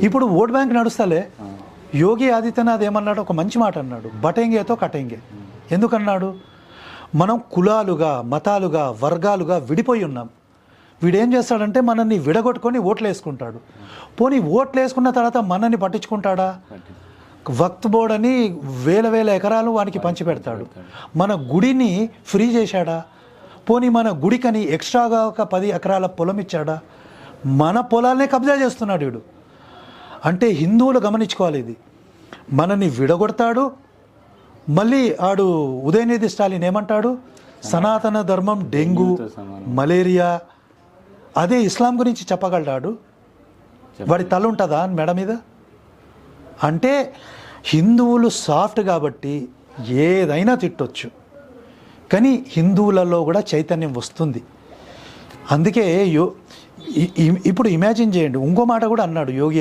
ఇప్పుడు vote bank నడుస్తలే. Yogi Adityanath ఏమన్నాడు, ఒక మంచి మాట అన్నాడు, బటెంగేతో కటెంగే. ఎందుకన్నాడు? మనం కులాలుగా, మతాలుగా, వర్గాలుగా విడిపోయి ఉన్నాం. వీడేం చేస్తాడంటే మనల్ని విడగొట్టుకొని ఓట్లు వేసుకుంటాడు. పోనీ ఓట్లు వేసుకున్న తర్వాత మనల్ని పట్టించుకుంటాడా? వక్త్ బోర్డ్ అని వేల ఎకరాలు వానికి పంచిపెడతాడు. మన గుడిని ఫ్రీ చేశాడా? పోనీ మన గుడికని ఎక్స్ట్రాగా ఒక 10 ఎకరాల పొలం ఇచ్చాడా? మన పొలాలనే కబ్జా చేస్తున్నాడు వీడు. అంటే హిందువులు గమనించుకోవాలి, ఇది మనని విడగొడతాడు. మళ్ళీ ఆడు ఉదయనిధి స్టాలిన్ ఏమంటాడు, సనాతన ధర్మం డెంగ్యూ, మలేరియా. అదే ఇస్లాం గురించి చెప్పగలడాడు? వాడి తల ఉంటుందా మెడ మీద? అంటే హిందువులు సాఫ్ట్ కాబట్టి ఏదైనా తిట్టొచ్చు, కానీ హిందువులలో కూడా చైతన్యం వస్తుంది. అందుకే ఇప్పుడు ఇమాజిన్ చేయండి, ఇంకో మాట కూడా అన్నాడు యోగి.